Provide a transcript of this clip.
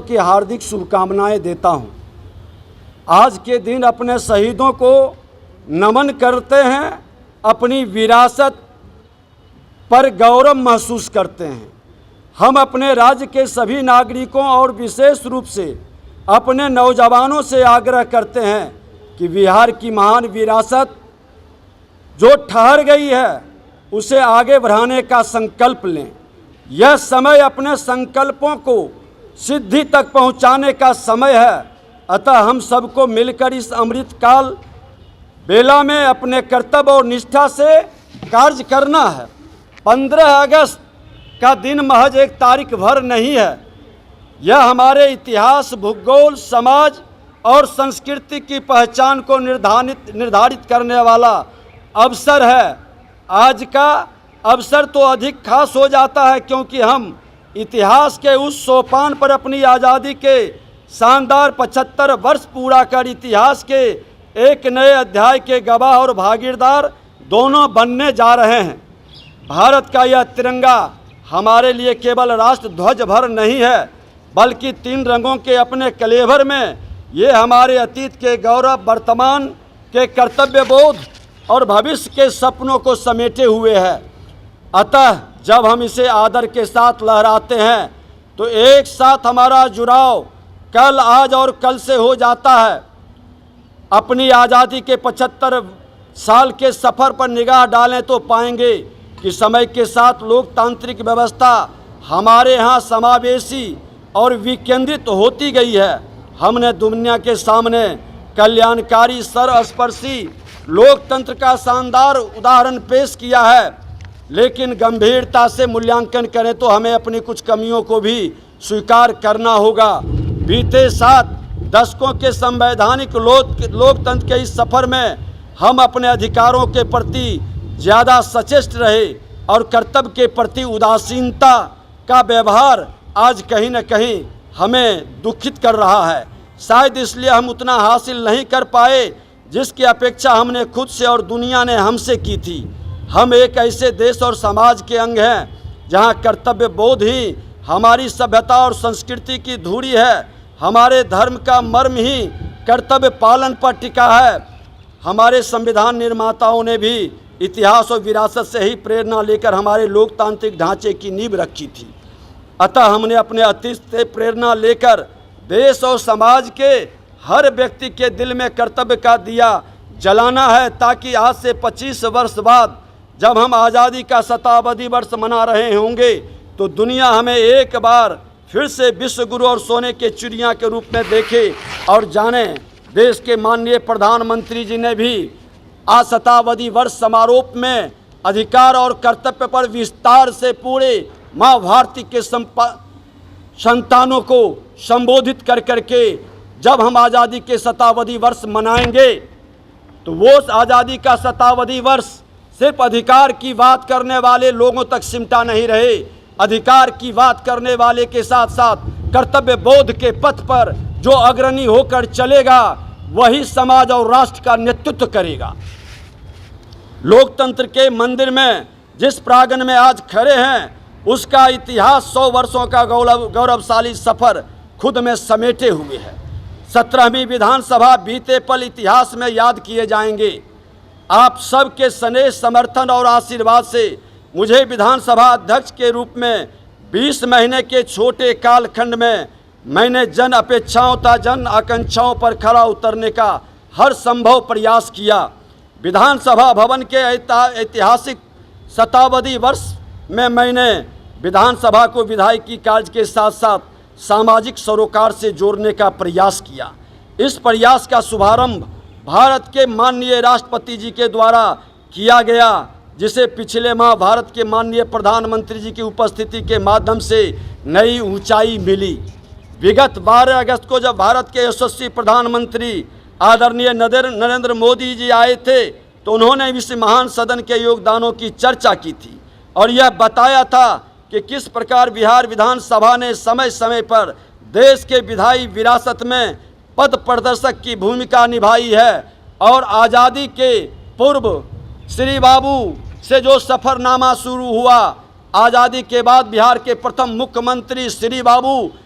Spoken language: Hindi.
पर्व की हार्दिक शुभकामनाएं देता हूं। आज के दिन अपने शहीदों को नमन करते हैं, अपनी विरासत पर गौरव महसूस करते हैं। हम अपने राज्य के सभी नागरिकों और विशेष रूप से अपने नौजवानों से आग्रह करते हैं कि बिहार की महान विरासत जो ठहर गई है उसे आगे बढ़ाने का संकल्प लें। यह समय अपने संकल्पों को सिद्धि तक पहुंचाने का समय है। अतः हम सबको मिलकर इस अमृतकाल बेला में अपने कर्तव्य और निष्ठा से कार्य करना है। 15 अगस्त का दिन महज एक तारीख भर नहीं है, यह हमारे इतिहास, भूगोल, समाज और संस्कृति की पहचान को निर्धारित करने वाला अवसर है। आज का अवसर तो अधिक खास हो जाता है क्योंकि हम इतिहास के उस सोपान पर अपनी आज़ादी के शानदार 75 वर्ष पूरा कर इतिहास के एक नए अध्याय के गवाह और भागीदार दोनों बनने जा रहे हैं। भारत का यह तिरंगा हमारे लिए केवल राष्ट्र ध्वज भर नहीं है, बल्कि 3 रंगों के अपने कलेवर में ये हमारे अतीत के गौरव, वर्तमान के कर्तव्य बोध और भविष्य के सपनों को समेटे हुए है। अतः जब हम इसे आदर के साथ लहराते हैं तो एक साथ हमारा जुड़ाव कल, आज और कल से हो जाता है। अपनी आज़ादी के 75 साल के सफ़र पर निगाह डालें तो पाएंगे कि समय के साथ लोकतांत्रिक व्यवस्था हमारे यहाँ समावेशी और विकेंद्रित होती गई है। हमने दुनिया के सामने कल्याणकारी, सर्वस्पर्शी लोकतंत्र का शानदार उदाहरण पेश किया है, लेकिन गंभीरता से मूल्यांकन करें तो हमें अपनी कुछ कमियों को भी स्वीकार करना होगा। बीते 7 दशकों के संवैधानिक लोकतंत्र के इस सफ़र में हम अपने अधिकारों के प्रति ज़्यादा सचेत रहे और कर्तव्य के प्रति उदासीनता का व्यवहार आज कहीं न कहीं हमें दुखित कर रहा है। शायद इसलिए हम उतना हासिल नहीं कर पाए जिसकी अपेक्षा हमने खुद से और दुनिया ने हमसे की थी। हम एक ऐसे देश और समाज के अंग हैं जहां कर्तव्य बोध ही हमारी सभ्यता और संस्कृति की धुरी है। हमारे धर्म का मर्म ही कर्तव्य पालन पर टिका है। हमारे संविधान निर्माताओं ने भी इतिहास और विरासत से ही प्रेरणा लेकर हमारे लोकतांत्रिक ढांचे की नींव रखी थी। अतः हमने अपने अतीत से प्रेरणा लेकर देश और समाज के हर व्यक्ति के दिल में कर्तव्य का दिया जलाना है, ताकि आज से 25 वर्ष बाद जब हम आज़ादी का शताब्दी वर्ष मना रहे होंगे तो दुनिया हमें एक बार फिर से विश्व गुरु और सोने के चिड़िया के रूप में देखे और जाने। देश के माननीय प्रधानमंत्री जी ने भी आज शताब्दी वर्ष समारोह में अधिकार और कर्तव्य पर विस्तार से पूरे माँ भारती के संतानों को संबोधित कर करके जब हम आज़ादी के शताब्दी वर्ष मनाएंगे तो वो आज़ादी का शताब्दी वर्ष सिर्फ अधिकार की बात करने वाले लोगों तक सिमटा नहीं रहे। अधिकार की बात करने वाले के साथ साथ कर्तव्य बोध के पथ पर जो अग्रणी होकर चलेगा वही समाज और राष्ट्र का नेतृत्व करेगा। लोकतंत्र के मंदिर में जिस प्रांगण में आज खड़े हैं उसका इतिहास 100 वर्षों का गौरवशाली सफर खुद में समेटे हुए है। 17वीं विधानसभा बीते पल इतिहास में याद किए जाएंगे। आप सबके स्नेह, समर्थन और आशीर्वाद से मुझे विधानसभा अध्यक्ष के रूप में 20 महीने के छोटे कालखंड में मैंने जन अपेक्षाओं तथा जन आकांक्षाओं पर खरा उतरने का हर संभव प्रयास किया। विधानसभा भवन के ऐतिहासिक शताब्दी वर्ष में मैंने विधानसभा को विधायिकी कार्य के साथ साथ सामाजिक सरोकार से जोड़ने का प्रयास किया। इस प्रयास का शुभारंभ भारत के माननीय राष्ट्रपति जी के द्वारा किया गया, जिसे पिछले माह भारत के माननीय प्रधानमंत्री जी की उपस्थिति के माध्यम से नई ऊंचाई मिली। विगत 12 अगस्त को जब भारत के यशस्वी प्रधानमंत्री आदरणीय नरेंद्र मोदी जी आए थे तो उन्होंने इस महान सदन के योगदानों की चर्चा की थी और यह बताया था कि किस प्रकार बिहार विधानसभा ने समय समय पर देश के विधायी विरासत में पथ प्रदर्शक की भूमिका निभाई है और आज़ादी के पूर्व श्री बाबू से जो सफ़रनामा शुरू हुआ, आज़ादी के बाद बिहार के प्रथम मुख्यमंत्री श्री बाबू